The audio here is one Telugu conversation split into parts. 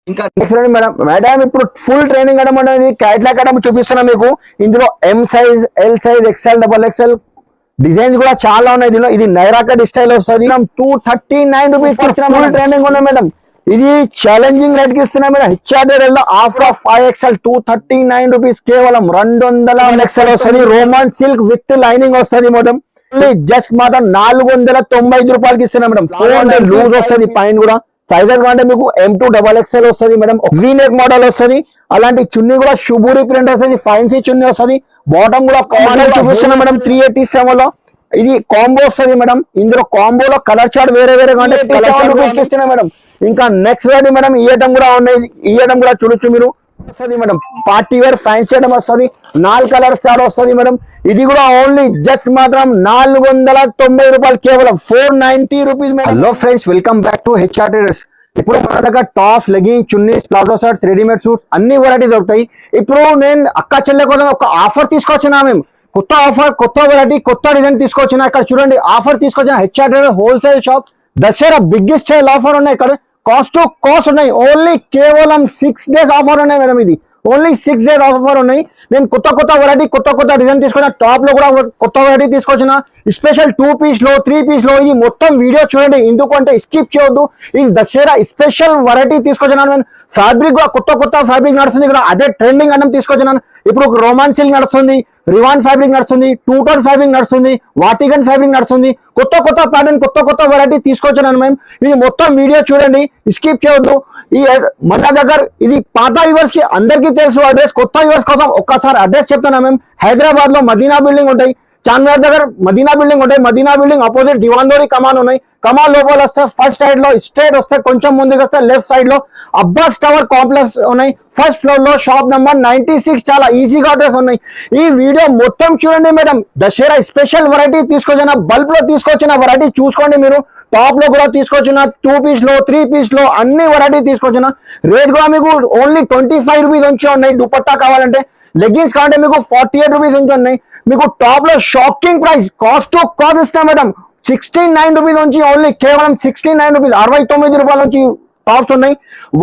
ఇంకా నెక్స్ట్ మేడం మేడం ఇప్పుడు ఫుల్ ట్రైనింగ్ అనేది క్యాట్లాగ్ చూపిస్తున్నా మీకు. ఇందులో M size, L size, XL, double XL designs కూడా చాలా ఉన్నాయి. దీనిలో ఇది నైరా కట్ స్టైల్ వస్తుంది. 239 రూపీస్ ఫుల్ ట్రైనింగ్ ఉన్నాయి మేడం. ఇది ఛాలెంజింగ్ రేట్ కి ఇస్తున్నా మేడం. హెచ్ఆర్డీఎల్ లో ఆఫర్ ఆఫ్ 5XL 239 రూపీస్ కేవలం 200 XL వస్తుంది. రోమన్ సిల్క్ విత్ లైనింగ్ వస్తుంది మేడం. జస్ట్ మాత్రం 495 రూపాయలకి ఇస్తున్నా మేడం. 400 లూజ్ వస్తుంది. పైన కూడా సైజెస్ అంటే మీకు M2 XXL వస్తుంది మేడం. వీనెక్ మోడల్ వస్తుంది. అలాంటి చున్నీ కూడా షుబూరి ప్రింట్ వస్తుంది. ఫ్యాన్సీ చున్నీ వస్తుంది. బాటమ్ కూడా మోడల్ చూపిస్తున్నా మేడం. 387 లో ఇది కాంబో వస్తుంది మేడం. ఇందులో కాంబోలో కలర్ చార్ట్ వేరే వేరే ఇస్తున్నా మేడం. ఇంకా నెక్స్ట్ వెరైటీ మేడం ఈ ఐటమ్ కూడా ఉన్నాయి. ఈ ఐటమ్ కూడా చూడొచ్చు మీరు. వస్తుంది madam party wear fancy item వస్తుంది. 4 కలర్స్ చార్ట్ వస్తుంది మేడం. ఇది కూడా ఓన్లీ జస్ట్ మాత్రం 490 రూపాయలు కేవలం 490 rupees madam. Hello friends, welcome back to HR traders. ఇప్పుడు మన దగ్గర tops, leggings, chunnis, palazzo shirts, readymade suits అన్ని వెరైటీస్ దొరుకుతాయి. ఇప్పుడు నేను అక్క చెల్లె కోసం ఒక ఆఫర్ తీసుకొచ్చినా. మేము కొత్త ఆఫర్, కొత్త వెరైటీ, కొత్త డిజైన్ తీసుకొచ్చినా. ఇక్కడ చూడండి ఆఫర్ తీసుకొచ్చిన. HR traders wholesale shop Dasara biggest sale offer ఉన్నాయి. ఇక్కడ కాస్ట్ టు కాస్ట్ ఉన్నాయి. ఓన్లీ కేవలం 6 days ఆఫర్ ఉన్నాయి మేడం. ఇది ఓన్లీ 6 days ఆఫర్ ఉన్నాయి. నేను కొత్త కొత్త వెరైటీ, కొత్త డిజైన్ తీసుకున్నా. టాప్ లో కూడా కొత్త వెరైటీ తీసుకొచ్చిన. స్పెషల్ 2 piece లో, 3 piece లో. ఇది మొత్తం వీడియో చూడండి. ఎందుకంటే స్కిప్ చేయొద్దు. ఇది దసరా స్పెషల్ వెరైటీ తీసుకొచ్చినాను. నేను ఫ్యాబ్రిక్ కూడా కొత్త ఫ్యాబ్రిక్ నడుస్తుంది. ఇక్కడ అదే ట్రెండింగ్ అన్నం తీసుకొచ్చినాను. ఇప్పుడు రోమాన్ సిల్క్ నడుస్తుంది, రివాన్ ఫ్యాబ్రిక్ నడుస్తుంది, టూటోన్ ఫ్యాబ్రిక్ నడుస్తుంది, వాటిగన్ ఫ్యాబ్రిక్ నడుస్తుంది. కొత్త ప్యాటర్న్, కొత్త వెరైటీ తీసుకొచ్చాను మేము. ఇది మొత్తం వీడియో చూడండి, స్కిప్ చేయొద్దు. ఈ మన దగ్గర ఇది పాత వ్యూవర్స్ కి అందరికీ తెలుసు అడ్రస్. కొత్త వ్యూవర్స్ కోసం ఒక్కసారి అడ్రస్ చెప్తాను మేము. హైదరాబాద్ లో మదీనా బిల్డింగ్ ఉంటాయి. చార్మినార్ దగ్గర మదీనా బిల్డింగ్ ఉంటాయి. మదీనా బిల్డింగ్ అపోజిట్ దివాన్దోరి కమాన్ ఉన్నాయి. కమాన్ లోపల వస్తే ఫస్ట్ సైడ్ లో స్ట్రైట్ వస్తే కొంచెం ముందుకు వస్తే లెఫ్ట్ సైడ్ లో అబ్బాస్ టవర్ కాంప్లెక్స్ ఉన్నాయి. ఫస్ట్ ఫ్లోర్ లో షాప్ నెంబర్ 96. చాలా ఈజీగా అడ్రస్ ఉన్నాయి. ఈ వీడియో మొత్తం చూడండి మేడం. దసరా స్పెషల్ వెరైటీ తీసుకొచ్చిన, బల్బ్ లో తీసుకొచ్చిన వెరైటీ చూసుకోండి మీరు. టాప్ లో కూడా తీసుకొచ్చిన, 2 piece లో, 3 piece లో అన్ని వెరైటీ తీసుకొచ్చిన. రేట్ కూడా మీకు ఓన్లీ 25 రూపీస్ నుంచి ఉన్నాయి. దుపట్టా కావాలంటే, లెగ్గిన్స్ కావాలంటే మీకు 48 రూపీస్ నుంచి ఉన్నాయి. మీకు టాప్ లో shocking price, cost to cost ఇస్తాం మేడం. 69 రూపీస్ నుంచి ఓన్లీ కేవలం 69 రూపీస్, 69 రూపాయల నుంచి టాప్స్ ఉన్నాయి.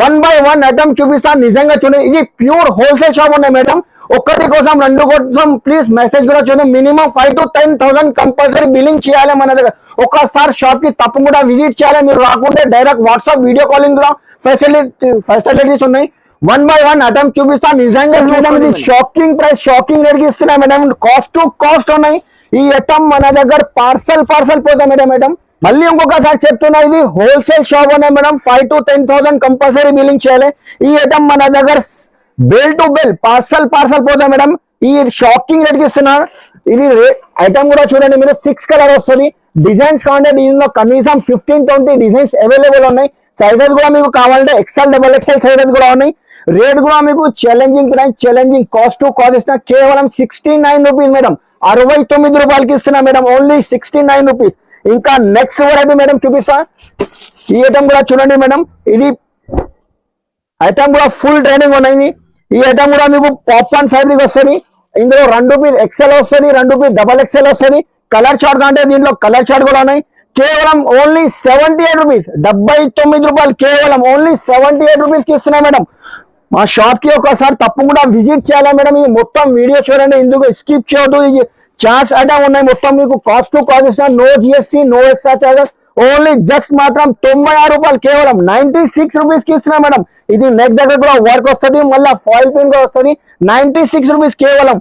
1 by 1 ఐటమ్ చూపిస్తాను. నిజంగా చూడండి, ఇది ప్యూర్ హోల్సేల్ షాప్ ఉన్నాయి మేడం. ఒక్కటి కోసం, 2 కోసం ప్లీజ్ మెసేజ్ కూడా చూడండి. మినిమం 5 to 10,000 కంపల్సరీ బిల్లింగ్ చేయాలి మన దగ్గర. ఒక్కసారి షాప్ కి తప్పకుండా విజిట్ చేయాలి. మీరు రాకుంటే డైరెక్ట్ వాట్సాప్ వీడియో కాలింగ్ కూడా ఫెసిలిటీస్ ఉన్నాయి. 1 by 1 ఐటమ్ చూపిస్తాను. నిజంగా చూడండి, షాకింగ్ ప్రైస్, షాకింగ్ రేట్ కి ఇస్తున్నాయి మేడం. కాస్ట్ టు కాస్ట్ ఉన్నాయి. ఈ ఐటమ్ మన దగ్గర పార్సల్ పోతాయి మేడం. మళ్ళీ ఇంకొకసారి చెప్తున్నా, ఇది హోల్సేల్ షాప్ ఉన్నాయి మేడం. 5 to 10,000 కంపల్సరీ బిల్లింగ్ చేయాలి. ఈ ఐటమ్ మన దగ్గర బెల్ టు బెల్ పార్సల్ పోతాయి మేడం. ఈ షాకింగ్ రేట్ కి ఇస్తున్నారు. ఇది ఐటమ్ కూడా చూడండి మీరు. 6 కలర్ వస్తుంది. డిజైన్స్ కావాలంటే దీనిలో కనీసం 15-20 డిజైన్స్ అవైలబుల్ ఉన్నాయి. సైజెస్ కూడా మీకు కావాలంటే XL, XXL సైజెస్ కూడా ఉన్నాయి. రేట్ కూడా మీకు challenging price, challenging cost to cost ఇస్తున్నా. కేవలం 69 రూపీస్ మేడం. 69 రూపాయలకి ఇస్తున్నా మేడం. Only 69 rupees. ఇంకా నెక్స్ట్ వెరైటీ మేడం చూపిస్తా. ఈ ఐటమ్ కూడా చూడండి మేడం. ఇది ఐటమ్ కూడా ఫుల్ ట్రైనింగ్ ఉన్నాయి. ఈ ఐటమ్ కూడా మీకు పాప్కార్న్ ఫ్యాబ్రిక్ వస్తుంది. ఇందులో 2 piece XL వస్తుంది, 2 piece XXL వస్తుంది. కలర్ చార్ట్ అంటే దీంట్లో కలర్ చార్ట్ కూడా ఉన్నాయి. కేవలం ఓన్లీ 78 రూపీస్, 79 రూపాయలు. కేవలం ఓన్లీ 78 రూపీస్ కి ఇస్తున్నా మేడం. మా షాప్ కి ఒకసారి తప్పకుండా విజిట్ చేయాలి మేడం. ఇది మొత్తం వీడియో చూడండి, ఎందుకు స్కిప్ చేయొద్దు. ఇది చార్ట్స్ ఐటమ్ ఉన్నాయి మొత్తం మీకు. కాస్ట్ టు కాస్ట్ ఇస్తున్నా. No GST, no extra charges. Only just మాత్రం 96 రూపాయలు. కేవలం 96 రూపీస్ కి ఇస్తున్నా మేడం. ఇది నెక్ దగ్గర కూడా వర్క్ వస్తుంది, మళ్ళీ ఫాయిల్ ప్రింట్ కూడా వస్తుంది. 96 రూపీస్ కేవలం.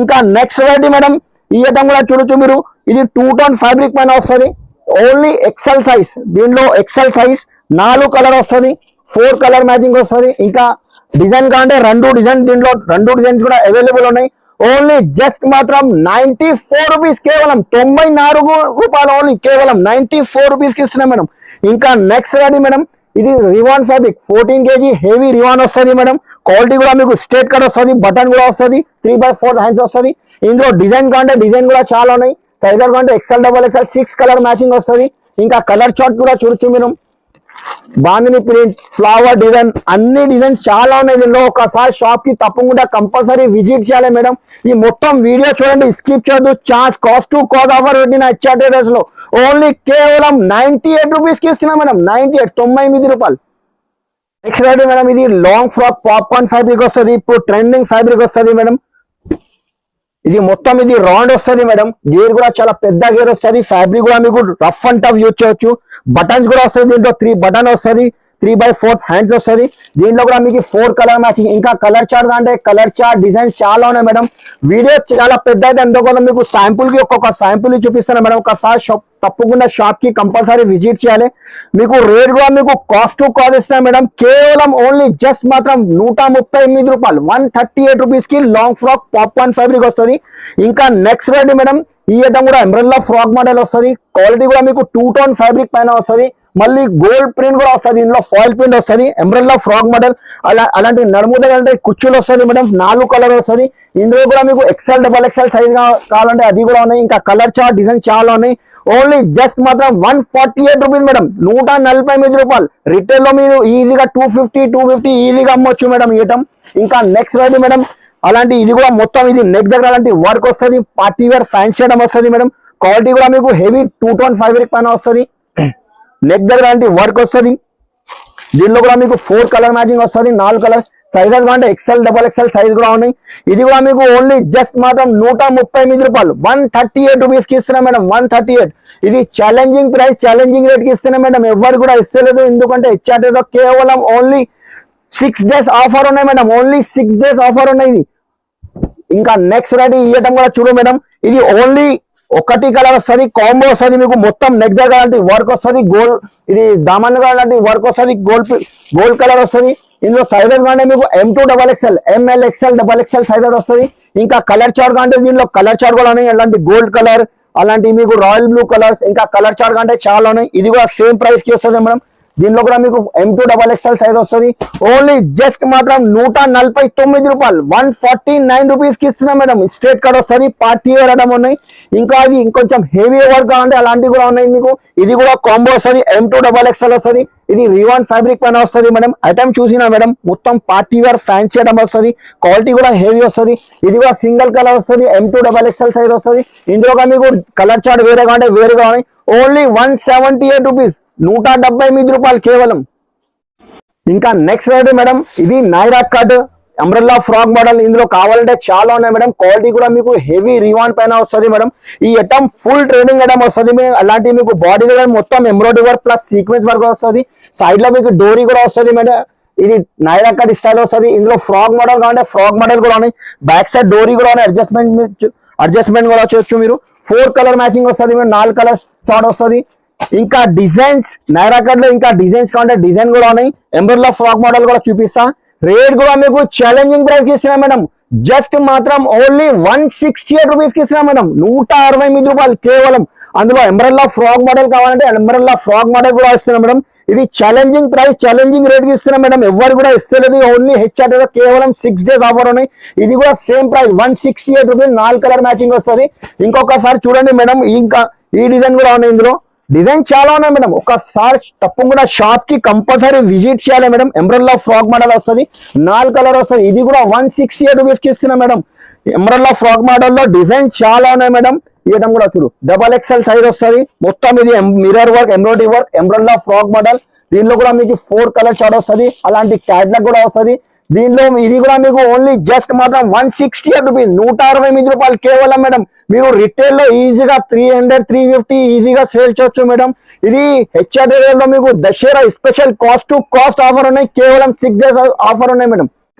ఇంకా నెక్స్ట్ వెరైటీ మేడం. ఈ ఐటమ్ కూడా చూడొచ్చు మీరు. ఇది 2-tone ఫ్యాబ్రిక్ పైన వస్తుంది. Only XL size. దీంట్లో XL సైజ్ 4 కలర్ వస్తుంది, 4 కలర్ మ్యాచింగ్ వస్తుంది. ఇంకా డిజైన్ కావాలంటే 2 డిజైన్, దీంట్లో 2 డిజైన్స్ కూడా అవైలబుల్ ఉన్నాయి. ఓన్లీ జస్ట్ మాత్రం 94 రూపీస్. కేవలం 94 రూపాయలు. ఓన్లీ కేవలం 94 రూపీస్ కి ఇస్తున్నాం మేడం. ఇంకా నెక్స్ట్ రెడీ మేడం. ఇది రివాన్ ఫ్యాబ్రిక్ 14 kg హెవీ రివాన్ వస్తుంది మేడం. క్వాలిటీ కూడా మీకు స్ట్రేట్ కట్ వస్తుంది, బటన్ కూడా వస్తుంది, 3/4 హ్యాండ్స్ వస్తుంది. ఇందులో డిజైన్ కావాలంటే డిజైన్ కూడా చాలా ఉన్నాయి. సైజర్ కావాలంటే XL, XXL 6 కలర్ మ్యాచింగ్ వస్తుంది. ఇంకా కలర్ చార్ట్ కూడా చూడొచ్చు మీరు. బాందిని ప్రింట్, ఫ్లవర్ డిజైన్, అన్ని డిజైన్స్ చాలా ఉన్నాయి. దీనిలో ఒకసారి షాప్ కి తప్పకుండా కంపల్సరీ విజిట్ చేయాలి మేడం. ఈ మొత్తం వీడియో చూడండి, స్కిప్ చేయొద్దు. Charge cost to cost offer పెట్టిన హెచ్ఆర్ ట్రేడర్స్ లో ఓన్లీ కేవలం 98 రూపీస్ కి ఇస్తున్నా మేడం. 98 రూపాయలు. నెక్స్ట్ వెరైటీ మేడం ఇది లాంగ్ ఫ్రాక్ పాప్కార్న్ ఫ్యాబ్రిక్ వస్తుంది, ఇప్పుడు ట్రెండింగ్ ఫ్యాబ్రిక్ వస్తుంది మేడం. ఇది మొత్తం ఇది రౌండ్ వస్తుంది మేడం, గేర్ కూడా చాలా పెద్ద గేర్ వస్తుంది, ఫ్యాబ్రిక్ కూడా మీకు రఫ్ అండ్ టఫ్ యూజ్ చేయొచ్చు. బటన్స్ కూడా వస్తుంది, దీంట్లో 3 బటన్ వస్తుంది, 3/4 హ్యాండ్స్ వస్తుంది. దీంట్లో కూడా మీకు 4 కలర్ మ్యాచింగ్, ఇంకా కలర్ చార్ట్ అంటే కలర్ చార్ట్ డిజైన్స్ చాలా ఉన్నాయి మేడం. వీడియో చాలా పెద్ద అయితే అందుకోసం మీకు శాంపుల్ కి ఒక్కొక్క శాంపుల్ చూపిస్తాను మేడం. ఒకసారి షాప్ తప్పకుండా షాప్ కి కంపల్సరీ విజిట్ చేయాలి. మీకు రేట్ కూడా మీకు కాస్ట్ టు కాస్ట్ ఇస్తాను మేడం. కేవలం ఓన్లీ జస్ట్ మాత్రం 138 రూపాయలు, 138 రూపీస్ కి లాంగ్ ఫ్రాక్ పాప్కార్న్ ఫ్యాబ్రిక్ వస్తుంది. ఇంకా నెక్స్ట్ వెరైటీ మేడం ఈ ఐటమ్ కూడా ఎంబ్రెల్లా ఫ్రాక్ మోడల్ వస్తుంది. క్వాలిటీ కూడా మీకు 2 టోన్ ఫ్యాబ్రిక్ పైన వస్తుంది, మళ్ళీ గోల్డ్ ప్రింట్ కూడా వస్తుంది, ఇందులో ఫాయిల్ ప్రింట్ వస్తుంది. ఎంబ్రెల్లా ఫ్రాక్ మోడల్ అలాంటి నడుముద అంటే కుర్చీలు వస్తుంది మేడం, 4 కలర్ వస్తుంది. ఇందులో కూడా మీకు XL, XXL సైజ్ కావాలంటే అది కూడా ఉన్నాయి. ఇంకా కలర్ చార్ట్ డిజైన్ చాలా ఉన్నాయి. ఓన్లీ జస్ట్ మాత్రం 148 రూపీస్ మేడం, 148 రూపాయలు. రిటైల్ లో మీరు ఈజీగా 250 ఈజీగా అమ్మొచ్చు మేడం ఈ ఐటమ్. ఇంకా నెక్స్ట్ వెరైటీ మేడం అలాంటి ఇది కూడా మొత్తం ఇది నెక్ దగ్గర అలాంటి వర్క్ వస్తుంది, పార్టీ వేర్ ఫ్యాన్సీ ఐటమ్ వస్తుంది మేడం. క్వాలిటీ కూడా మీకు హెవీ 2 టోన్ ఫ్యాబ్రిక్ పైన వస్తుంది, నెక్ దగ్గర అలాంటి వర్క్ వస్తుంది. దీనిలో కూడా మీకు 4 కలర్ మ్యాచింగ్ వస్తుంది, 4 కలర్స్ సైజెస్ అంటే XL, XXL సైజ్ కూడా ఉన్నాయి. ఇది కూడా మీకు ఓన్లీ జస్ట్ మాత్రం 138 రూపాయలు, 138 రూపీస్ కి ఇస్తున్నాం మేడం, 138. ఇది ఛాలెంజింగ్ ప్రైస్, ఛాలెంజింగ్ రేట్ కి ఇస్తున్నాం మేడం, ఎవరు కూడా ఇస్తలేదు. ఎందుకంటే HRT లో కేవలం ఓన్లీ 6 డేస్ ఆఫర్ ఉన్నాయి మేడం, ఓన్లీ 6 డేస్ ఆఫర్ ఉన్నాయి ఇది. ఇంకా నెక్స్ట్ వెరైటీ ఈ ఐటమ్ కూడా చూడు మేడం, ఇది ఓన్లీ 1 కలర్ వస్తుంది, కాంబో వస్తుంది. మీకు మొత్తం నెక్ దగ్గర లాంటి వర్క్ వస్తుంది, గోల్డ్ ఇది దామన్ లాంటి వర్క్ వస్తుంది, గోల్డ్ కలర్ వస్తుంది. ఇందులో సైజెస్ అంటే మీకు M2 XXL, ML, XL, XXL sizes వస్తుంది. ఇంకా కలర్ చార్ట్ అంటే దీనిలో కలర్ చార్ట్ కూడా ఉన్నాయి, అలాంటి గోల్డ్ కలర్, అలాంటి మీకు రాయల్ బ్లూ కలర్స్, ఇంకా కలర్ చార్ట్ అంటే చాలా ఉన్నాయి. ఇది కూడా సేమ్ ప్రైస్ కి వస్తుంది మేడం. దీనిలో కూడా మీకు M2 XXL సైజ్ వస్తుంది. ఓన్లీ జస్ట్ మాత్రం 149 రూపాయలు, 149 రూపీస్ కి ఇస్తున్నాం మేడం. స్ట్రేట్ కట్ వస్తుంది, పార్టీ వేర్ ఐటమ్ ఉన్నాయి. ఇంకా అది ఇంకొంచెం హెవీ వర్క్ కావాలంటే అలాంటివి కూడా ఉన్నాయి మీకు. ఇది కూడా కాంబో వస్తుంది, M2 XXL వస్తుంది. ఇది రివాన్ ఫ్యాబ్రిక్ పైన వస్తుంది మేడం. ఐటమ్ చూసినా మేడం మొత్తం పార్టీ వేర్ ఫ్యాన్సీ ఐటమ్ వస్తుంది, క్వాలిటీ కూడా హెవీ వస్తుంది. ఇది కూడా సింగిల్ కలర్ వస్తుంది, M2 XXL సైజ్ వస్తుంది. ఇందులో మీకు కలర్ చార్ట్ వేరే కావాలంటే వేరే కావాలి. ఓన్లీ 178 రూపీస్, 178 రూపాయలు కేవలం. ఇంకా నెక్స్ట్ వెరైటీ మేడం ఇది Naira cut umbrella frock model. ఇందులో కావాలంటే చాలా ఉన్నాయి మేడం. క్వాలిటీ కూడా మీకు హెవీ రివాన్ పైన వస్తుంది మేడం. ఈ ఐటమ్ ఫుల్ ట్రేడింగ్ ఐటమ్ వస్తుంది. అలాంటి మీకు బాడీ దగ్గర మొత్తం embroidery work plus sequence work వస్తుంది. సైడ్ లో మీకు డోరీ కూడా వస్తుంది మేడం. ఇది నైరా కట్ స్టైల్ వస్తుంది. ఇందులో ఫ్రాక్ మోడల్ కావాలంటే ఫ్రాక్ మోడల్ కూడా ఉన్నాయి, బ్యాక్ సైడ్ డోరీ కూడా ఉన్నాయి, అడ్జస్ట్మెంట్ కూడా చేయొచ్చు మీరు. 4 కలర్ మ్యాచింగ్ వస్తుంది, 4 కలర్స్ చార్ట్ వస్తుంది. ఇంకా డిజైన్స్ నైరా కట్ లో ఇంకా డిజైన్స్ కావాలంటే డిజైన్ కూడా ఉన్నాయి. ఎంబ్రెల్లా ఫ్రాక్ మోడల్ కూడా చూపిస్తా. రేట్ కూడా మీకు ఛాలెంజింగ్ ప్రైస్ కి ఇస్తున్నా మేడం. జస్ట్ మాత్రం ఓన్లీ 168 రూపీస్ కి ఇస్తున్నా మేడం, 168 రూపాయలు కేవలం. అందులో ఎంబ్రెల్లా ఫ్రాక్ మోడల్ కావాలంటే ఎంబ్రెల్లా ఫ్రాక్ మోడల్ కూడా ఇస్తున్నా మేడం. ఇది ఛాలెంజింగ్ ప్రైస్, ఛాలెంజింగ్ రేట్ కి ఇస్తున్నా మేడం. ఎవరు కూడా ఇస్తలేదు, ఓన్లీ HRT లో కేవలం 6 డేస్ ఆఫర్ ఉన్నాయి. ఇది కూడా same price 168 rupees, 4 colour matching వస్తుంది. ఇంకొకసారి చూడండి మేడం, ఇంకా ఈ డిజైన్ కూడా ఉన్నాయి. ఇందులో డిజైన్ చాలా ఉన్నాయి మేడం. ఒకసారి తప్పకుండా షాప్ కి కంపల్సరీ విజిట్ చేయాలి మేడం. ఎంబ్రెల్లా ఫ్రాక్ మోడల్ వస్తుంది, 4 కలర్ వస్తుంది. ఇది కూడా 168 రూపీస్ కి ఇస్తున్నా మేడం. ఎంబ్రెల్లా ఫ్రాక్ మోడల్ లో డిజైన్ చాలా ఉన్నాయి మేడం. ఈ ఐటమ్ కూడా చూడు, XXL సైజ్ వస్తుంది. మొత్తం ఇది mirror work, embroidery work, umbrella frock model. దీనిలో కూడా మీకు 4 కలర్ చార్ట్ వస్తుంది, అలాంటి క్యాట్లాగ్ కూడా వస్తుంది. దీనిలో ఇది కూడా మీకు ఓన్లీ జస్ట్ మాత్రం 168 రూపీస్, 168 రూపాయలు కేవలం మేడం. మీరు రిటైల్ లో ఈజీగా 300, 350 ఈజీగా సేల్ చేయొచ్చు మేడం. ఇది HRT లో మీకు Dasara special cost to cost offer ఉన్నాయి, కేవలం 6 డేస్ ఆఫర్ ఉన్నాయి మేడం.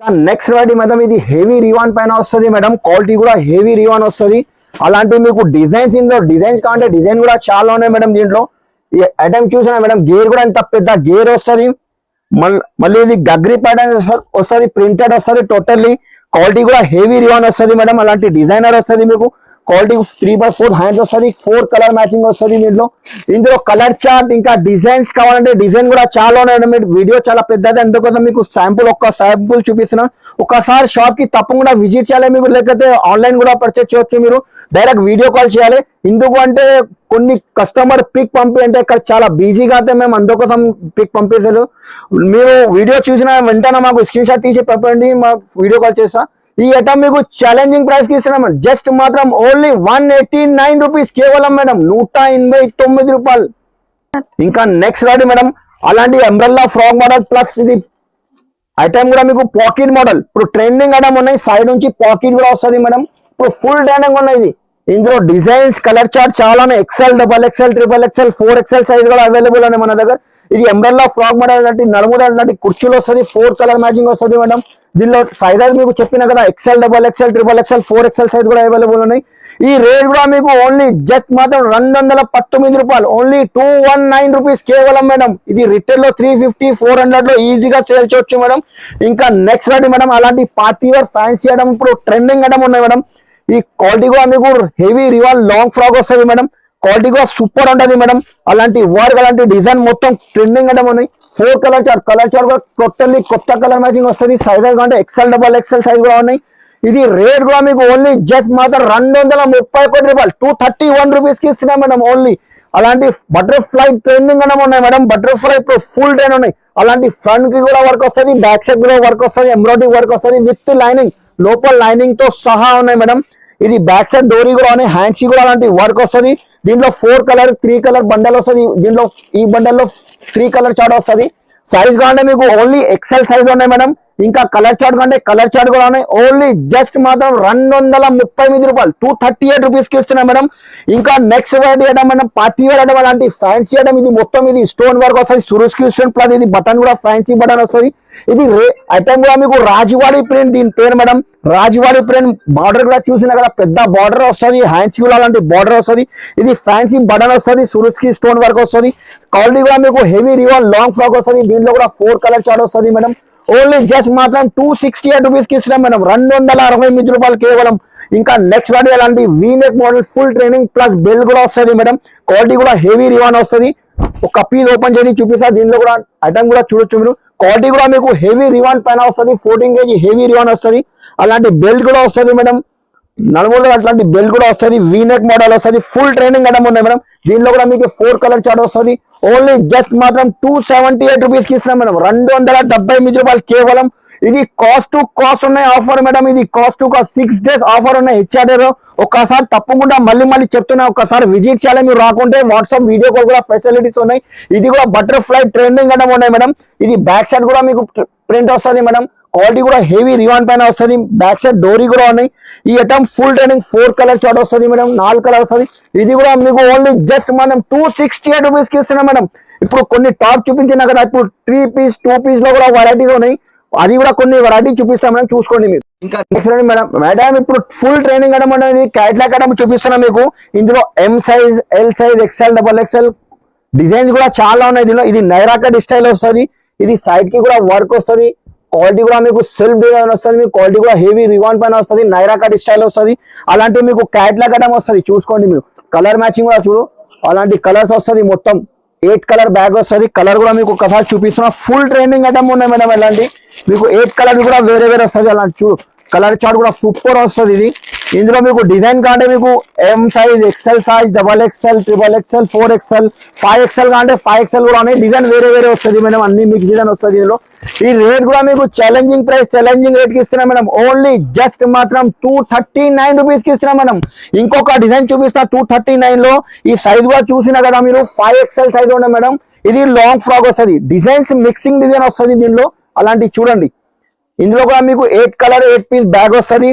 నెక్స్ట్ వెరైటీ మేడం ఇది హెవీ రివాన్ పైన వస్తుంది మేడం. క్వాలిటీ కూడా హెవీ రివాన్ వస్తుంది. అలాంటి మీకు డిజైన్స్ ఇందులో డిజైన్స్ కావాలంటే డిజైన్ కూడా చాలా ఉన్నాయి మేడం. దీంట్లో ఈ ఐటమ్ చూసినా మేడం, గేర్ కూడా ఎంత పెద్ద గేర్ వస్తుంది. మళ్ళీ ఇది గగ్రీ ప్యాటర్న్ వస్తుంది, ప్రింటెడ్ వస్తుంది టోటల్లీ. క్వాలిటీ కూడా హెవీ రివాన్ వస్తుంది మేడం. అలాంటి డిజైనర్ వస్తుంది మీకు. క్వాలిటీ 3/4 హ్యాండ్స్ వస్తుంది, 4 కలర్ మ్యాచింగ్ వస్తుంది. ఇందులో కలర్ చార్ట్ ఇంకా డిజైన్స్ కావాలంటే డిజైన్ కూడా చాలా ఉన్నాయి. మీరు వీడియో చాలా పెద్దది, అందుకోసం మీకు ఒక్క శాంపుల్ చూపిస్తున్నా. ఒకసారి షాప్ కి తప్పకుండా విజిట్ చేయాలి మీకు, లేకపోతే ఆన్లైన్ కూడా పర్చేస్ చేయొచ్చు. మీరు డైరెక్ట్ వీడియో కాల్ చేయాలి. ఎందుకు అంటే కొన్ని కస్టమర్ పిక్ పంపి అంటే ఇక్కడ చాలా బిజీగా అయితే మేము అందుకోసం పిక్ పంపించలేదు. మీరు వీడియో చూసిన వెంటనే మాకు స్క్రీన్ షాట్ తీసి పంపండి, మాకు వీడియో కాల్ చేస్తా. ఈ ఐటమ్ మీకు ఛాలెంజింగ్ ప్రైస్ కి ఇస్తున్నాం. జస్ట్ మాత్రం ఓన్లీ 189 రూపీస్ కేవలం మేడం, 189 రూపాయలు. ఇంకా నెక్స్ట్ రాడి మేడం, అలాంటి అంబ్రెల్లా ఫ్రాక్ మోడల్ ప్లస్ ఇది ఐటమ్ కూడా మీకు పాకెట్ మోడల్ ఇప్పుడు ట్రెండింగ్ ఐటమ్ ఉన్నాయి, సైడ్ నుంచి పాకెట్ కూడా వస్తుంది మేడం. ఇప్పుడు ఫుల్ ట్రెండింగ్ ఉన్నాయి ఇది. ఇందులో డిజైన్స్ కలర్ చార్ట్ చాలా ఉన్నాయి. XL, double XL, triple XL, 4XL size కూడా అవైలబుల్ ఉన్నాయి మన దగ్గర. ఇది ఎంబ్రెల్లా ఫ్రాక్ మోడల్ లాంటి నలుమూల లాంటి కుర్చీలు వస్తుంది, 4 కలర్ మ్యాచింగ్ వస్తుంది మేడం. దీనిలో సైజెస్ మీకు చెప్పిన కదా, XL, double XL, triple XL, 4XL size కూడా అవైలబుల్ ఉన్నాయి. ఈ రేట్ కూడా మీకు ఓన్లీ జస్ట్ మాత్రం 219 రూపాయలు, ఓన్లీ 219 రూపీస్ కేవలం మేడం. ఇది రిటైల్ లో 350, 400 లో ఈజీగా సేల్ చేయొచ్చు మేడం. ఇంకా నెక్స్ట్ రెడీ మేడం, అలాంటి పార్టీ వేర్ ఫ్యాన్సీ ఐటమ్ ఇప్పుడు ట్రెండింగ్ ఐటమ్ ఉన్నాయి మేడం. ఈ క్వాలిటీ కూడా మీకు హెవీ రివాల్ లాంగ్ ఫ్రాక్ వస్తుంది మేడం. క్వాలిటీ కూడా సూపర్ ఉంటుంది మేడం. అలాంటి వర్క్, అలాంటి డిజైన్ మొత్తం ట్రెండింగ్ ఐటమ్ ఉన్నాయి. 4 కలర్ చార్ట్ కూడా టోటల్లీ కొత్త కలర్ మ్యాచింగ్ వస్తుంది. సైజెస్ అంటే ఎక్సెల్, డబల్ ఎక్సెల్ సైజ్ కూడా ఉన్నాయి. ఇది రేట్ కూడా మీకు ఓన్లీ జస్ట్ మాత్రం 231 రూపాయలు, 231 రూపీస్ కి ఇస్తున్నాం మేడం ఓన్లీ. అలాంటి బటర్ఫ్లై ట్రెండింగ్ ఐటమ్ ఉన్నాయి మేడం. బటర్ఫ్లై ఇప్పుడు ఫుల్ ట్రెండ్ ఉన్నాయి. అలాంటి ఫ్రంట్ కి కూడా వర్క్ వస్తుంది, బ్యాక్ సైడ్ కూడా వర్క్ వస్తుంది, ఎంబ్రాయిడరీ వర్క్ వస్తుంది విత్ లైనింగ్, లోపల లైనింగ్ తో సహా ఉన్నాయి మేడం. ఇది బ్యాక్ సైడ్ డోరీ కూడా ఉన్నాయి, హ్యాండ్స్ కూడా అలాంటి వర్క్ వస్తుంది. దీంట్లో 4 కలర్ 3 కలర్ బండల్ వస్తుంది. దీంట్లో ఈ బండల్లో 3 కలర్ చార్ట్ వస్తుంది. సైజ్ కావాలంటే మీకు ఓన్లీ ఎక్సెల్ సైజ్ ఉన్నాయి మేడం. ఇంకా కలర్ చార్ట్ కంటే కలర్ చార్ట్ కూడా ఉన్నాయి. ఓన్లీ జస్ట్ మాత్రం 239 రూపాయలు, 238 రూపీస్ కి ఇస్తున్నాం మేడం. ఇంకా next variety item madam, party wear item అలాంటి ఫ్యాన్సీ ఐటమ్. ఇది మొత్తం ఇది స్టోన్ వర్క్ వస్తుంది, సురుస్కి స్టోన్ ప్లస్ ఇది బటన్ కూడా ఫ్యాన్సీ బటన్ వస్తుంది. ఇది ఐటమ్ కూడా మీకు రాజువాడి ప్రింట్, దీని పేరు మేడం రాజువాడి ప్రింట్. బార్డర్ కూడా చూసినా కదా, పెద్ద బార్డర్ వస్తుంది, హ్యాండ్స్ కూడా అలాంటి బార్డర్ వస్తుంది. ఇది ఫ్యాన్సీ బటన్ వస్తుంది, సురుస్కి స్టోన్ వర్క్ వస్తుంది. క్వాలిటీ కూడా మీకు హెవీ రివాల్ లాంగ్ ఫ్రాక్ వస్తుంది. దీంట్లో కూడా 4 కలర్ చార్ట్ వస్తుంది మేడం. ఓన్లీ జస్ట్ మాత్రం 268 రూపీస్ కి ఇస్తున్నాం మేడం, 268 రూపాయలు కేవలం. ఇంకా నెక్స్ట్ వాటి అలాంటి V-neck model full training plus bell కూడా వస్తుంది మేడం. క్వాలిటీ కూడా హెవీ రివాన్ వస్తుంది. ఒక పీస్ ఓపెన్ చేసి చూపిస్తా, దీనిలో కూడా ఐటమ్ కూడా చూడొచ్చు మీరు. క్వాలిటీ కూడా మీకు హెవీ రివాన్ పైన వస్తుంది, 14 kg హెవీ రివాన్ వస్తుంది. అలాంటి బెల్ట్ కూడా వస్తుంది మేడం, నలుమూల అట్లాంటి బెల్ట్ కూడా వస్తుంది, వీనెక్ మోడల్ వస్తుంది. ఫుల్ ట్రైనింగ్ ఐటమ్ ఉన్నాయి మేడం. దీనిలో కూడా మీకు 4 కలర్ చార్ట్ వస్తుంది. ఓన్లీ జస్ట్ మాత్రం 278 రూపీస్ కి ఇస్తున్నాం మేడం, 278 రూపాయలు కేవలం. ఇది కాస్ట్ టు కాస్ట్ ఉన్నాయి ఆఫర్ మేడం. ఇది cost to cost 6 days offer ఉన్నాయి హెచ్ఆర్ఏ. ఒక్కసారి తప్పకుండా మళ్ళీ చెప్తున్నా, ఒకసారి విజిట్ చేయాలి. మీరు రాకుంటే వాట్సాప్ వీడియో కాల్ కూడా ఫెసిలిటీస్ ఉన్నాయి. ఇది కూడా బటర్ఫ్లై ట్రెండింగ్ ఐటమ్ ఉన్నాయి మేడం. ఇది బ్యాక్ సైడ్ కూడా మీకు ప్రింట్ వస్తుంది మేడం. క్వాలిటీ కూడా హెవీ రివాన్ పైన వస్తుంది, బ్యాక్ సైడ్ డోరీ కూడా ఉన్నాయి. ఈ item full training 4 colour chart వస్తుంది మేడం, 4 కలర్ వస్తుంది. ఇది కూడా మీకు ఓన్లీ జస్ట్ మనం 268 రూపీస్ కి ఇస్తున్నాం మేడం. ఇప్పుడు కొన్ని టాప్ చూపించినా కదా, ఇప్పుడు 3 పీస్ 2 పీస్ లో కూడా వెరైటీస్ ఉన్నాయి. అది కూడా కొన్ని వెరైటీ చూపిస్తాం మేడం, చూసుకోండి మీరు. ఇంకా నెక్స్ట్ మేడం ఇప్పుడు ఫుల్ ట్రైనింగ్ ఐటమ్ అనేది క్యాట్లాగ్ ఐటమ్ చూపిస్తున్నా మీకు. ఇందులో M size, L size, XL, double XL designs కూడా చాలా ఉన్నాయి దీనిలో. ఇది నైరా కట్ స్టైల్ వస్తుంది. ఇది సైడ్ కి కూడా వర్క్ వస్తుంది. క్వాలిటీ కూడా మీకు సెల్ఫ్ డిజైన్ వస్తుంది. మీకు క్వాలిటీ కూడా హెవీ రివాన్ పైన వస్తుంది, నైరా కట్ స్టైల్ వస్తుంది. అలాంటి మీకు క్యాట్లాగ్ ఐటమ్ వస్తుంది, చూసుకోండి మీరు. కలర్ మ్యాచింగ్ కూడా చూడు, అలాంటి కలర్స్ వస్తుంది. మొత్తం 8 కలర్ బ్యాగ్ వస్తుంది. కలర్ కూడా మీకు ఒకసారి చూపిస్తున్నా. ఫుల్ ట్రైనింగ్ ఐటమ్ ఉన్నాయి మేడం. ఇలాంటి మీకు 8 కలర్ కూడా వేరే వస్తుంది. అలాంటి చూడు, కలర్ చార్ట్ కూడా సూపర్ వస్తుంది. ఇది ఇందులో మీకు డిజైన్ కాంటే మీకు M size, XL size, double XL, triple XL, 4XL, 5XL కాంటే 5XL కూడా ఉన్నాయి. డిజైన్ వేరే వస్తుంది మేడం, అన్ని మీకు డిజైన్ వస్తుంది ఇందులో. ఈ రేట్ కూడా మీకు ఛాలెంజింగ్ ప్రైస్, ఛాలెంజింగ్ రేట్ కి ఇస్తున్నాం మేడం. ఓన్లీ జస్ట్ మాత్రం 239 రూపీస్ కి ఇస్తున్నాం మేడం. ఇంకొక డిజైన్ చూపిస్తా 239 లో. ఈ సైజ్ కూడా చూసినా కదా మీరు, 5XL సైజ్ ఉన్నాయి మేడం. ఇది లాంగ్ ఫ్రాక్ వస్తుంది, డిజైన్స్ మిక్సింగ్ డిజైన్ వస్తుంది దీనిలో. అలాంటి చూడండి, ఇందులో కూడా మీకు 8 కలర్ 8 పీస్ బ్యాగ్ వస్తుంది.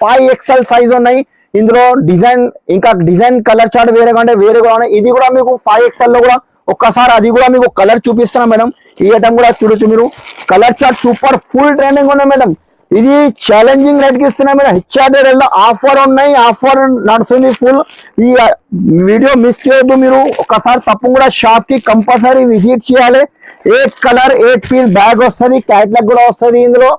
5XL సైజ్ ఉన్నాయి ఇందులో. డిజైన్ ఇంకా డిజైన్ కలర్ చార్ట్ వేరే కంటే వేరే కూడా ఉన్నాయి. ఇది కూడా మీకు 5XL లో కూడా ఒక్కసారి అది కూడా మీకు కలర్ చూపిస్తున్నా మేడం. ఈ ఐటమ్ కూడా చూడొచ్చు మీరు. Colour chart super full trending ఉన్నాయి మేడం. ఇది ఛాలెంజింగ్ రేట్ కి ఇస్తున్నా మేడం. హెచ్ఆర్ఏ ఆఫర్ ఉన్నాయి, ఆఫర్ నడుస్తుంది ఫుల్. ఈ వీడియో మిస్ చేయొద్దు మీరు. ఒకసారి తప్పకుండా షాప్ కి కంపల్సరీ విజిట్ చేయాలి. 8 కలర్ 8 పీస్ బ్యాగ్ వస్తుంది, క్యాట్లాగ్ కూడా వస్తుంది ఇందులో.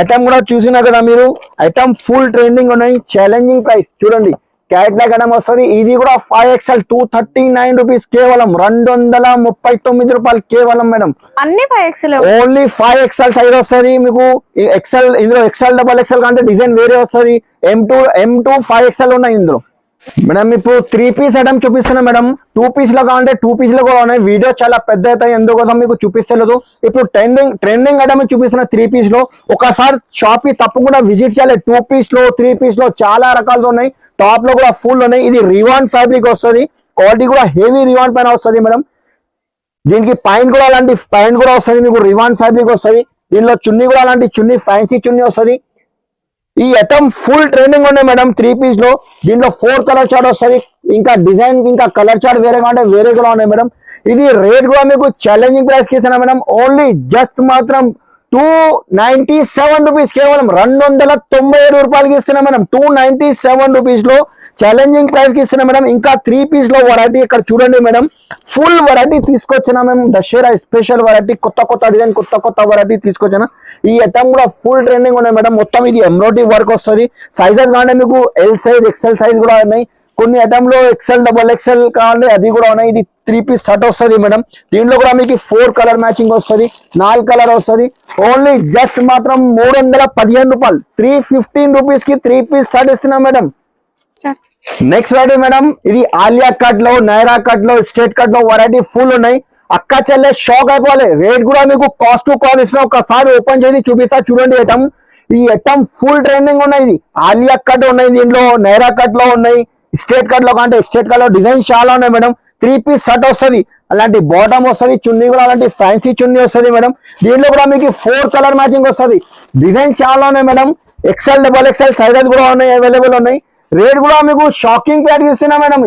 ఐటమ్ కూడా చూసినా కదా మీరు. ఐటమ్ ఫుల్ ట్రెండింగ్ ఉన్నాయి, ఛాలెంజింగ్ ప్రైస్ చూడండి. క్యాట్లాగ్ ఐటమ్ వస్తుంది. ఇది కూడా 5XL 239 రూపీస్ కేవలం, 239 రూపాయలు కేవలం మేడం. అన్ని 5XL, ఓన్లీ 5XL సైజ్ వస్తుంది మీకు. ఎక్సెల్ ఇందులో ఎక్సెల్, డబల్ ఎక్సెల్ కంటే డిజైన్ వేరే వస్తుంది. M2 5XL ఉన్నాయి ఇందులో మేడం. ఇప్పుడు 3 పీస్ ఐటమ్ చూపిస్తున్నా మేడం. 2 పీస్ లో కావాలంటే 2 పీస్ లో కూడా ఉన్నాయి. వీడియో చాలా పెద్ద అవుతాయి, ఎందుకోసం మీకు చూపిస్తలేదు. ఇప్పుడు ట్రెండింగ్ ఐటమ్ చూపిస్తున్న 3 పీస్ లో. ఒకసారి షాప్ కి తప్పకుండా విజిట్ చేయాలి. 2 పీస్ లో 3 పీస్ లో చాలా రకాలు ఉన్నాయి. టాప్ లో కూడా ఫుల్ ఉన్నాయి. ఇది రివాన్ ఫ్యాబ్రిక్ వస్తుంది, క్వాలిటీ కూడా హెవీ రివాన్ పైన వస్తుంది మేడం. దీనికి పైన కూడా అలాంటి పైన కూడా వస్తుంది మీకు, రివాన్ ఫ్యాబ్రిక్ వస్తుంది. దీనిలో చున్నీ కూడా అలాంటి చున్నీ ఫ్యాన్సీ చున్నీ వస్తుంది. ఈ ఐటమ్ ఫుల్ ట్రెండింగ్ ఉన్నాయి మేడం 3 పీస్ లో. దీంట్లో 4 కలర్ చార్ట్ వస్తుంది. ఇంకా డిజైన్ ఇంకా కలర్ చార్ట్ వేరే అంటే వేరే కూడా ఉన్నాయి మేడం. ఇది రేట్ కూడా మీకు ఛాలెంజింగ్ ప్రైస్ కి ఇస్తున్నా మేడం. ఓన్లీ జస్ట్ మాత్రం 297 రూపీస్, కేవలం 297 రూపాయలకి ఇస్తున్నా మేడం. 297 రూపీస్ లో ఛాలెంజింగ్ ప్రైస్ కి ఇస్తున్నా మేడం. ఇంకా 3 పీస్ లో వెరైటీ ఇక్కడ చూడండి మేడం, ఫుల్ వెరైటీ తీసుకొచ్చినా మేము. దసరా స్పెషల్ వెరైటీ, కొత్త డిజైన్, కొత్త వెరైటీ తీసుకొచ్చిన. ఈ ఐటమ్ కూడా ఫుల్ ట్రెండింగ్ ఉన్నాయి మేడం. మొత్తం ఇది ఎంబ్రాయిడరీ వర్క్ వస్తుంది. సైజెస్ కావాలంటే మీకు ఎల్ సైజ్, ఎక్సెల్ సైజ్ కూడా ఉన్నాయి. కొన్ని ఐటమ్ లో XL, XXL కావాలంటే అది కూడా ఉన్నాయి. ఇది 3 పీస్ సెట్ వస్తుంది మేడం. దీంట్లో కూడా మీకు 4 కలర్ మ్యాచింగ్ వస్తుంది, 4 కలర్ వస్తుంది. ఓన్లీ జస్ట్ మాత్రం 315 రూపాయలు, 315 రూపీస్ కి 3 పీస్ సెట్ ఇస్తున్నాం మేడం. నెక్స్ట్ వెరైటీ మేడం, ఇది ఆలియా కట్ లో, నైరా కట్ లో, స్ట్రేట్ కట్ లో వెరైటీ ఫుల్ ఉన్నాయి. అక్క చెల్లె షాక్ అయిపోవాలి. రేట్ కూడా మీకు కాస్ట్ టు కాస్ట్ ఇస్తున్నా. ఒకసారి ఓపెన్ చేసి చూపిస్తా చూడండి ఐటమ్. ఈ ఐటమ్ ఫుల్ ట్రెండింగ్ ఉన్నాయి. ఇది ఆలియా కట్ ఉన్నాయి, దీంట్లో నైరా కట్ లో ఉన్నాయి, స్ట్రేట్ కట్ లో కంటే స్ట్రేట్ కట్ లో డిజైన్స్ చాలా ఉన్నాయి మేడం. 3 పీస్ సెట్ వస్తుంది. అలాంటి బాటమ్ వస్తుంది, చున్నీ కూడా అలాంటి ఫ్యాన్సీ చున్నీ వస్తుంది మేడం. దీంట్లో కూడా మీకు 4 కలర్ మ్యాచింగ్ వస్తుంది. డిజైన్ చాలా ఉన్నాయి మేడం. XL, XXL సైజెస్ కూడా ఉన్నాయి, అవైలబుల్ ఉన్నాయి. రేట్ కూడా మీకు షాకింగ్ ప్రైస్ ఇస్తున్నా మేడం.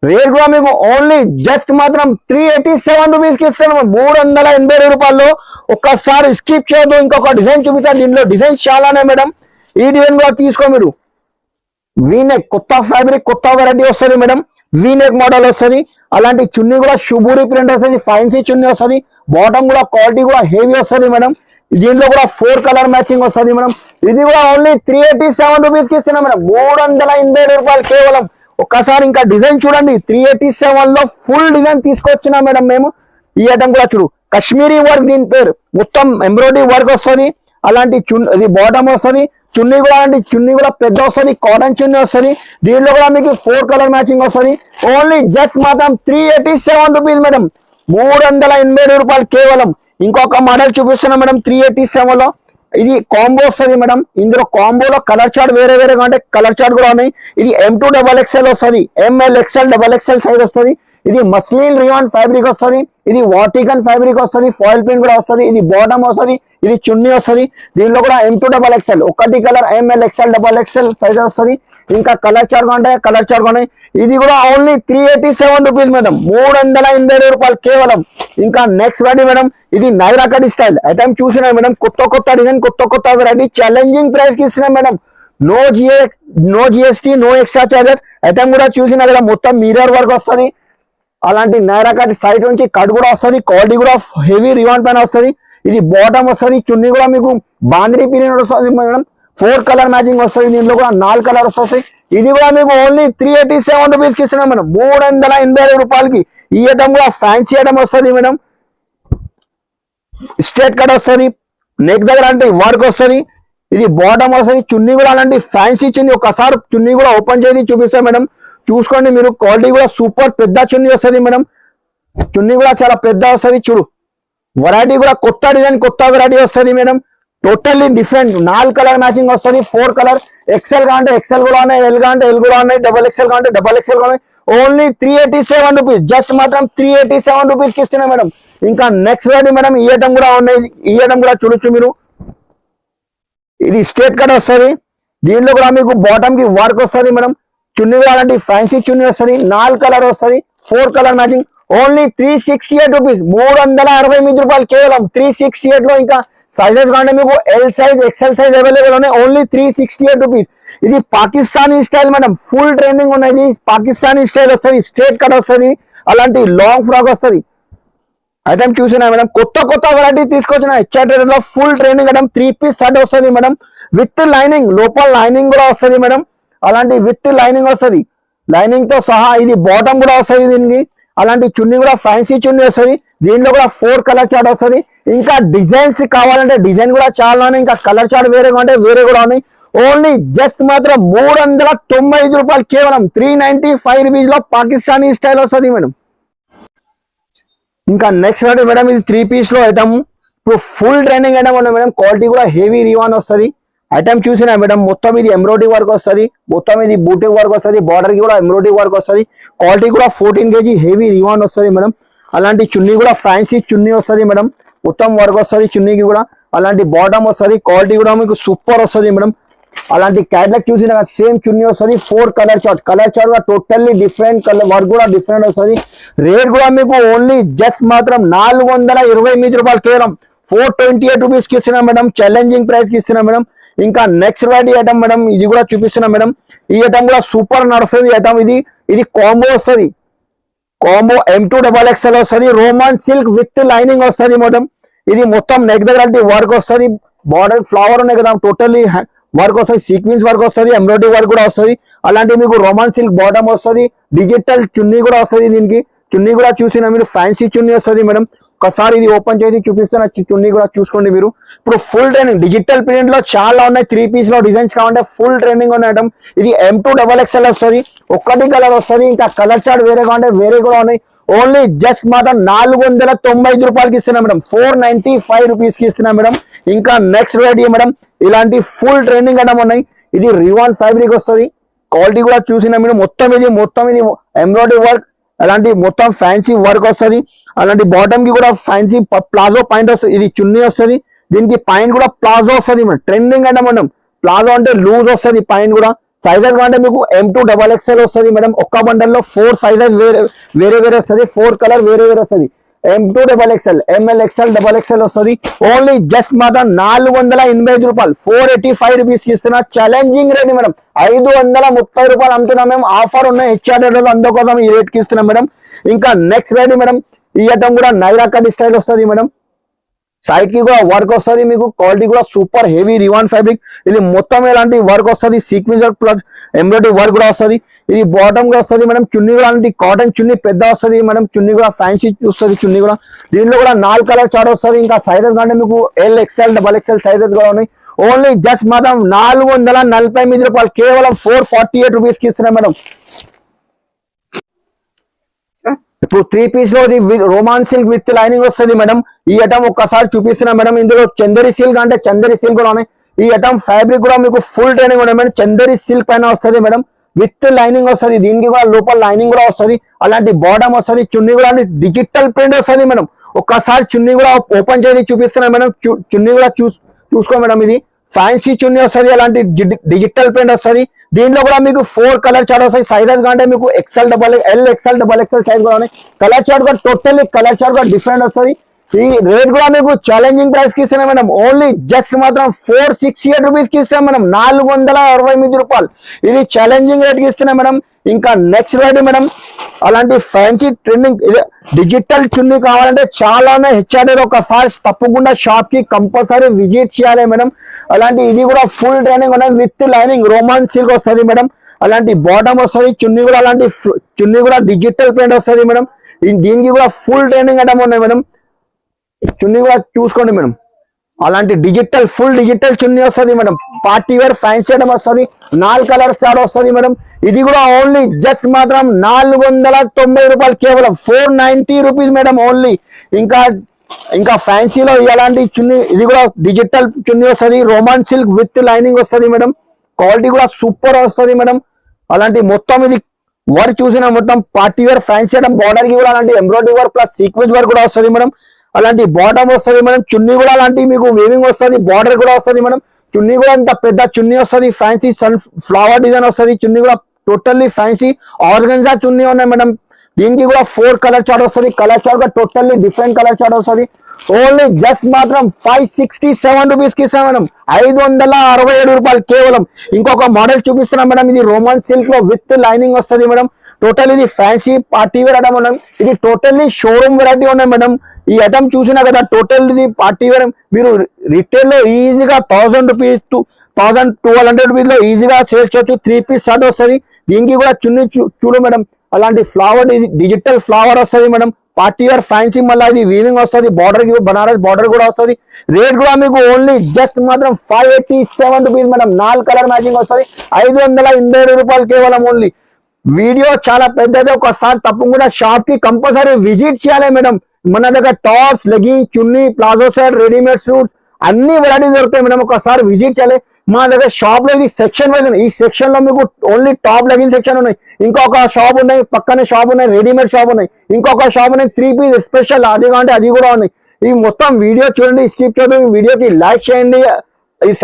రేట్ కూడా మీకు ఓన్లీ జస్ట్ మాత్రం 387 రూపీస్ కి ఇస్తున్నాం. 380 రూపాయల్లో. ఒక్కసారి స్కిప్ చేయొద్దు. ఇంకొక డిజైన్ చూపిస్తాను. దీంట్లో డిజైన్స్ చాలానే మేడం. ఈ డిజైన్ కూడా తీసుకో మీరు. వీనెక్, కొత్త ఫ్యాబ్రిక్, కొత్త వెరైటీ వస్తుంది మేడం. వీనెక్ మోడల్ వస్తుంది. అలాంటి చున్నీ కూడా షుబూరి ప్రింట్ వస్తుంది, ఫ్యాన్సీ చున్నీ వస్తుంది. బాటమ్ కూడా క్వాలిటీ కూడా హెవీ వస్తుంది మేడం. దీంట్లో కూడా 4 కలర్ మ్యాచింగ్ వస్తుంది మేడం. ఇది కూడా ఓన్లీ 387 రూపీస్ కి ఇస్తున్నాం మేడం. 387 రూపాయలు కేవలం. ఒక్కసారి ఇంకా డిజైన్ చూడండి. 387 లో ఫుల్ డిజైన్ తీసుకొచ్చినా మేడం మేము. ఈ ఐటమ్ కూడా చూడు, కాశ్మీరీ వర్క్, దీని పేరు మొత్తం ఎంబ్రాయిడరీ వర్క్ వస్తుంది. అలాంటి ఇది బాటమ్ వస్తుంది. చున్నీ కూడా అలాంటి చున్నీ కూడా పెద్ద వస్తుంది, కాటన్ చున్నీ వస్తుంది. దీంట్లో కూడా మీకు 4 కలర్ మ్యాచింగ్ వస్తుంది. ఓన్లీ జస్ట్ మాత్రం 387 రూపీస్ మేడం. 387 రూపాయలు కేవలం. ఇంకొక మోడల్ చూపిస్తున్నా మేడం 387 లో. ఇది కాంబో వస్తుంది మేడం. ఇందులో కాంబోలో కలర్ చార్ట్ వేరే అంటే కలర్ చార్ట్ కూడా ఉన్నాయి. ఇది M2 XXL వస్తుంది, ML, XL, XXL సైజ్ వస్తుంది. ఇది మస్లిన్ రియాన్ ఫ్యాబ్రిక్ వస్తుంది. ఇది వాటికన్ ఫ్యాబ్రిక్ వస్తుంది. ఫాయిల్ ప్రింట్ కూడా వస్తుంది. ఇది బాటమ్ వస్తుంది, ఇది చున్నీ వస్తుంది. దీనిలో కూడా M2 XXL, ఒకటి colour ML, XL, XXL size వస్తుంది. ఇంకా కలర్ చార్ట్ ఉంటాయి, కలర్ చార్ట్ ఉన్నాయి. ఇది కూడా ఓన్లీ 387 రూపీస్ మేడం. 380 రూపాయలు కేవలం. ఇంకా నెక్స్ట్ వెరైటీ మేడం, ఇది నైరా కట్ స్టైల్ ఐటమ్ చూసినా మేడం. కొత్త డిజైన్, కొత్త వెరైటీ ఛాలెంజింగ్ ప్రైస్ కి ఇస్తున్నాం madam. No GST, no extra charges. Item కూడా చూసినా కదా, మొత్తం మిర్రర్ వర్క్ వస్తుంది. అలాంటి నైరా కట్ సైడ్ నుంచి కట్ కూడా వస్తుంది. క్వాలిటీ కూడా హెవీ రివాన్ పైన వస్తుంది. ఇది బాటమ్ వస్తుంది. చున్నీ కూడా మీకు బాంద్రీ పీరియడ్ వస్తుంది మేడం. 4 కలర్ మ్యాచింగ్ వస్తుంది. దీంట్లో కూడా 4 కలర్ వస్తుంది. ఇది కూడా మీకు ఓన్లీ 387 రూపీస్ కి ఇస్తున్నాం మేడం. 380 రూపాయలకి. ఈ ఐటమ్ కూడా ఫ్యాన్సీ ఐటమ్ వస్తుంది మేడం. స్ట్రేట్ కట్ వస్తుంది, నెక్ దగ్గర అంటే వర్క్ వస్తుంది. ఇది బాటమ్ వస్తుంది. చున్నీ కూడా అలాంటి ఫ్యాన్సీ చున్నీ. ఒకసారి చున్నీ కూడా ఓపెన్ చేసి చూపిస్తాం మేడం. చూసుకోండి మీరు. క్వాలిటీ కూడా సూపర్ పెద్ద చున్నీ వస్తుంది మేడం. చున్నీ కూడా చాలా పెద్ద వస్తుంది. చూడు, వెరైటీ కూడా కొత్త డిజైన్, కొత్త వెరైటీ వస్తుంది madam. Totally different. 4 colour matching వస్తుంది. 4 కలర్. XL కాంటే XL కూడా ఉన్నాయి, L కాంటే L కూడా ఉన్నాయి, XXL కాంటే XXL కూడా ఉన్నాయి. Only 387 rupees. జస్ట్ మాత్రం 387 రూపీస్ కి ఇస్తున్నాయి మేడం. ఇంకా నెక్స్ట్ వెరైటీ మేడం, ఈ ఐటమ్ కూడా ఉన్నాయి. ఈ ఐటమ్ కూడా చూడొచ్చు మీరు. ఇది స్ట్రేట్ కట్ వస్తుంది. దీంట్లో కూడా మీకు బాటమ్ కి వర్క్ వస్తుంది మేడం. చున్నీ కూడా అలాంటి ఫ్యాన్సీ చున్నీ వస్తుంది. 4 కలర్ వస్తుంది, 4 కలర్ మ్యాచింగ్. Only 368 rupees. 368 రూపాయలు కేవలం. 368 లో ఇంకా సైజెస్ కాంటే మీకు L size, XL size available ఉన్నాయి. Only 368 rupees. ఇది Pakistani style madam. Full trending ఉన్నది. పాకిస్తానీ స్టైల్ వస్తుంది. స్ట్రేట్ కట్ వస్తుంది. అలాంటి లాంగ్ ఫ్రాక్ వస్తుంది. ఐటమ్ చూసినా మేడం. కొత్త వెరైటీ తీసుకొచ్చిన HR లో full trending item. 3 piece set వస్తుంది మేడం. విత్ లైనింగ్, లోపల లైనింగ్ కూడా వస్తుంది మేడం. అలాంటి విత్ లైనింగ్ వస్తుంది, లైనింగ్ తో సహా. ఇది బాటమ్ కూడా వస్తుంది దీనికి. అలాంటి చున్నీ కూడా ఫ్యాన్సీ చున్నీ వస్తుంది. దీంట్లో కూడా 4 కలర్ చార్ట్ వస్తుంది. ఇంకా డిజైన్స్ కావాలంటే డిజైన్ కూడా చాలా ఉన్నాయి. ఇంకా కలర్ చార్ట్ వేరే అంటే వేరే కూడా ఉన్నాయి. ఓన్లీ జస్ట్ మాత్రం 395 రూపాయలు కేవలం. 395 రూపీస్ లో పాకిస్తానీ స్టైల్ వస్తుంది మేడం. ఇంకా నెక్స్ట్ వెరైటీ మేడం, ఇది 3 పీస్ లో ఐటమ్. ఇప్పుడు ఫుల్ ట్రైనింగ్ ఐటమ్ ఉన్నాయి మేడం. క్వాలిటీ కూడా హెవీ రివాన్ వస్తుంది. ఐటమ్ చూసినా మేడం. మొత్తం ఇది ఎంబ్రాయిడరీ వర్క్ వస్తుంది. మొత్తం ఇది బూటిక్ వర్క్ వస్తుంది. బార్డర్ కి కూడా ఎంబ్రాయిడరీ వర్క్ వస్తుంది. క్వాలిటీ కూడా 14 kg హెవీ రివాన్ వస్తుంది మేడం. అలాంటి చున్నీ కూడా ఫ్యాన్సీ చున్నీ వస్తుంది మేడం. మొత్తం వర్క్ వస్తుంది చున్నీకి కూడా. అలాంటి బాటమ్ వస్తుంది, క్వాలిటీ కూడా మీకు సూపర్ వస్తుంది మేడం. అలాంటి క్యాట్లాగ్ చూసిన సేమ్ చున్నీ వస్తుంది, 4 కలర్ చార్ట్ కూడా టోటల్లీ డిఫరెంట్, కలర్ వర్క్ కూడా డిఫరెంట్ వస్తుంది. రేట్ కూడా మీకు ఓన్లీ జస్ట్ మాత్రం 428 రూపాయలు, కేవలం 428 రూపీస్ కి ఇస్తున్నాం మేడం. ఛాలెంజింగ్ ప్రైస్ కి ఇస్తున్నాం మేడం. ఇంకా నెక్స్ట్ వెరైటీ ఐటమ్ మేడం, ఇది కూడా చూపిస్తున్నాం మేడం. ఈ ఐటమ్ కూడా సూపర్ నడుస్తుంది ఐటమ్. ఇది కాంబో వస్తుంది, కాంబో M2XXL వస్తుంది, రోమన్ సిల్క్ విత్ లైనింగ్ వస్తుంది మేడం. ఇది మొత్తం నెక్ దగ్గర వర్క్ వస్తుంది, బార్డర్ ఫ్లవర్ ఉన్నాయి కదా, టోటల్లీ వర్క్ వస్తుంది, సీక్వెన్స్ వర్క్ వస్తుంది, ఎంబ్రాయిడరీ వర్క్ కూడా వస్తుంది. అలాంటి మీకు రోమన్ సిల్క్ బాటమ్ వస్తుంది, డిజిటల్ చున్నీ కూడా వస్తుంది. దీనికి చున్నీ కూడా చూసిన మీరు ఫ్యాన్సీ చున్నీ వస్తుంది మేడం. ఒకసారి ఇది ఓపెన్ చేసి చూపిస్తున్న చున్నీ కూడా చూసుకోండి మీరు. ఇప్పుడు ఫుల్ ట్రెండింగ్ డిజిటల్ ప్రింట్ లో చాలా ఉన్నాయి, 3 పీస్ లో డిజైన్స్ కావాలంటే ఫుల్ ట్రెండింగ్ ఉన్నాయి ఐటమ్. ఇది M2XXL వస్తుంది, ఒక్కటి కలర్ వస్తుంది. ఇంకా కలర్ చార్ట్ వేరే కావాలంటే వేరే కూడా ఉన్నాయి. ఓన్లీ జస్ట్ మాత్రం 495 రూపాయలకి ఇస్తున్నాం మేడం, 495 రూపీస్ కి ఇస్తున్నాం మేడం. ఇంకా నెక్స్ట్ వెరైటీ మేడం, ఇలాంటి ఫుల్ ట్రెండింగ్ ఐటమ్ ఉన్నాయి. ఇది రివాన్ ఫ్యాబ్రిక్ వస్తుంది, క్వాలిటీ కూడా చూసిన మీరు. మొత్తం ఇది ఎంబ్రాయిడరీ వర్క్, అలాంటి మొత్తం ఫ్యాన్సీ వర్క్ వస్తుంది. అలాంటి బాటమ్ కి కూడా ఫ్యాన్సీ ప్లాజో పాయింట్ వస్తుంది. ఇది చున్నీ వస్తుంది, దీనికి పాయింట్ కూడా ప్లాజో వస్తుంది madam. Trending item madam. Palazzo అంటే లూజ్ వస్తుంది, పాయింట్ కూడా. సైజెస్ అంటే మీకు M2XXL వస్తుంది మేడం. ఒక్క బండల్ లో 4 సైజెస్ వేరే వస్తుంది, 4 కలర్ వేరే వస్తుంది. M2XXL, ML, XL, XXL వస్తుంది. ఓన్లీ జస్ట్ మాత్రం 485 రూపాయలు, 485 రూపీస్ ఇస్తున్నా. ఛాలెంజింగ్ రేట్ మేడం, 530 రూపాయలు అమ్ముతున్నాం మేము. ఆఫర్ ఉన్నాయి HRD అందుకోసం ఈ రేట్ కి ఇస్తున్నాం మేడం. ఇంకా నెక్స్ట్ రేట్ మేడం, ఈ ఐటమ్ కూడా నైరా కట్ స్టైల్ వస్తుంది మేడం. సైడ్ కి కూడా వర్క్ వస్తుంది మీకు, క్వాలిటీ కూడా సూపర్ హెవీ రివాన్ ఫ్యాబ్రిక్. ఇది మొత్తం ఎలాంటి వర్క్ వస్తుంది, sequence work plus embroidery work కూడా వస్తుంది. ఇది బాటమ్ కూడా వస్తుంది మేడం. చున్నీ కూడా అలాంటి కాటన్ చున్నీ పెద్ద వస్తుంది మేడం. చున్నీ కూడా ఫ్యాన్సీ వస్తుంది చున్నీ కూడా. దీంట్లో కూడా 4 కలర్ చార్ట్ వస్తుంది. ఇంకా సైజెస్ కంటే మీకు L, XL, XXL సైజెస్ కూడా ఉన్నాయి. ఓన్లీ జస్ట్ మాత్రం 449 రూపాయలు, కేవలం 448 రూపీస్ కి ఇస్తున్నాం మేడం. ఇప్పుడు 3 పీస్ లో రోమాన్ సిల్క్ విత్ లైనింగ్ వస్తుంది మేడం. ఈ ఐటమ్ ఒక్కసారి చూపిస్తున్నా మేడం. ఇందులో చందరి సిల్క్ అంటే చందరి సిల్క్ కూడా ఉన్నాయి. ఈ ఐటమ్ ఫ్యాబ్రిక్ కూడా మీకు ఫుల్ ట్రైనింగ్ ఉన్నాయి మేడం. చందరి సిల్క్ పైన వస్తుంది మేడం, విత్ లైనింగ్ వస్తుంది. దీనికి కూడా లోపల లైనింగ్ కూడా వస్తుంది. అలాంటి బాటమ్ వస్తుంది. చున్నీ కూడా డిజిటల్ ప్రింట్ వస్తుంది మేడం. ఒక్కసారి చున్నీ కూడా ఓపెన్ చేసి చూపిస్తున్నా మేడం. చున్నీ కూడా చూసుకో మేడం. ఇది ఫ్యాన్సీ చున్నీ వస్తుంది, అలాంటి డిజిటల్ ప్రింట్ వస్తుంది. దీంట్లో కూడా మీకు 4 కలర్ చార్ట్ వస్తాయి. సైజెస్ కంటే మీకు XL, L, XL, XXL size కూడా ఉన్నాయి. కలర్ చార్ట్ కూడా టోటల్లీ కలర్ చార్ట్ కూడా డిఫరెంట్ వస్తుంది. ఈ రేట్ కూడా మీకు ఛాలెంజింగ్ ప్రైస్ కి ఇస్తున్నాం మేడం. ఓన్లీ జస్ట్ మాత్రం 468 రూపీస్ కి ఇస్తున్నాం మేడం, 468 రూపాయలు. ఇది ఛాలెంజింగ్ రేట్ కి ఇస్తున్నాం మేడం. ఇంకా నెక్స్ట్ రేట్ మేడం, అలాంటి ఫ్యాన్సీ ట్రెండింగ్ డిజిటల్ చున్నీ కావాలంటే చాలా HRD ఒకసారి తప్పకుండా షాప్ కి కంపల్సరీ విజిట్ చేయాలి మేడం. అలాంటి ఇది కూడా ఫుల్ ట్రైనింగ్ ఉన్నాయి, విత్ లైనింగ్ రోమన్ సిల్క్ వస్తుంది మేడం. అలాంటి బాటమ్ వస్తుంది. చున్నీ కూడా అలాంటి చున్నీ కూడా డిజిటల్ ప్రింట్ వస్తుంది మేడం. దీనికి కూడా ఫుల్ ట్రైనింగ్ ఐటమ్ ఉన్నాయి మేడం. చున్నీ కూడా చూసుకోండి మేడం. అలాంటి ఫుల్ డిజిటల్ చున్నీ వస్తుంది madam. Party wear fancy item వస్తుంది. 4 కలర్ చార్ట్ వస్తుంది మేడం. ఇది కూడా ఓన్లీ జస్ట్ మాత్రం 490 రూపాయలు, కేవలం 490 రూపీస్ మేడం ఓన్లీ. ఇంకా ఫ్యాన్సీలో ఎలాంటి చున్నీ, ఇది కూడా డిజిటల్ చున్నీ వస్తుంది. రోమన్ సిల్క్ విత్ లైనింగ్ వస్తుంది మేడం. క్వాలిటీ కూడా సూపర్ వస్తుంది మేడం. అలాంటి మొత్తం ఇది వర్క్ చూసిన మొత్తం party wear fancy item. Border కి కూడా అలాంటి embroidery work plus sequence work కూడా వస్తుంది మేడం. అలాంటి బాటమ్ వస్తుంది మేడం. చున్నీ కూడా అలాంటి మీకు వీవింగ్ వస్తుంది, బార్డర్ కూడా వస్తుంది మేడం. చున్నీ కూడా ఇంత పెద్ద చున్నీ వస్తుంది, ఫ్యాన్సీ సన్ ఫ్లవర్ డిజైన్ వస్తుంది. చున్నీ కూడా టోటల్లీ ఫ్యాన్సీ ఆర్గన్జా చున్నీ ఉన్నాయి మేడం. దీనికి కూడా 4 కలర్ చార్ట్ వస్తుంది. కలర్ చార్ట్ కూడా టోటల్లీ డిఫరెంట్ కలర్ చార్ట్ వస్తుంది. ఓన్లీ జస్ట్ మాత్రం 567 రూపీస్ కి ఇస్తాం మేడం, 567 రూపాయలు కేవలం. ఇంకొక మోడల్ చూపిస్తున్నాం మేడం. ఇది రోమన్ సిల్క్ లో విత్ లైనింగ్ వస్తుంది మేడం. టోటల్ ఇది fancy party wear item madam. ఇది టోటల్లీ షోరూమ్ వెరైటీ ఉన్నాయి మేడం. ఈ ఐటమ్ చూసినా కదా, టోటల్ ఇది పార్టీ వేర్. మీరు రిటైల్ లో ఈజీగా 1000 రూపీస్ టు 1200 రూపీస్ లో ఈజీగా సేల్ చేయొచ్చు. 3 పీస్ షర్ట్ వస్తుంది. దీనికి కూడా చున్నీ చూడు మేడం. అలాంటి ఫ్లవర్ డిజిటల్ ఫ్లవర్ వస్తుంది మేడం. పార్టీ వేర్ ఫ్యాన్సీ, మళ్ళీ ఇది వీవింగ్ వస్తుంది. బార్డర్ కి బనారస్ బార్డర్ కూడా వస్తుంది. రేట్ కూడా మీకు ఓన్లీ జస్ట్ మాత్రం 587 రూపీస్ మేడం. 4 కలర్ మ్యాచింగ్ వస్తుంది, 587 రూపాయలు కేవలం ఓన్లీ. వీడియో చాలా పెద్దది, ఒకసారి తప్పకుండా షాప్ కి కంపల్సరీ విజిట్ చేయాలి మేడం. మన దగ్గర టాప్స్, లెగ్గింగ్, చున్నీ, ప్లాజో సెట్, రెడీమేడ్ సూట్స్ అన్ని వెరైటీస్ దొరుకుతాయి మేడం. ఒకసారి విజిట్ చేయాలి. మా దగ్గర షాప్ లో ఇది సెక్షన్ వైజ్. ఈ సెక్షన్ లో మీకు ఓన్లీ టాప్ లెగ్గింగ్ సెక్షన్ ఉన్నాయి. ఇంకొక షాప్ ఉన్నాయి, పక్కనే షాప్ ఉన్నాయి, రెడీమేడ్ షాప్ ఉన్నాయి. ఇంకొక షాప్ ఉన్నాయి 3 పీస్ స్పెషల్, అది కావాలంటే అది కూడా ఉన్నాయి. ఈ మొత్తం వీడియో చూడండి, స్కిప్ చేయడం, వీడియోకి లైక్ చేయండి,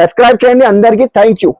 సబ్స్క్రైబ్ చేయండి. అందరికీ థ్యాంక్ యూ.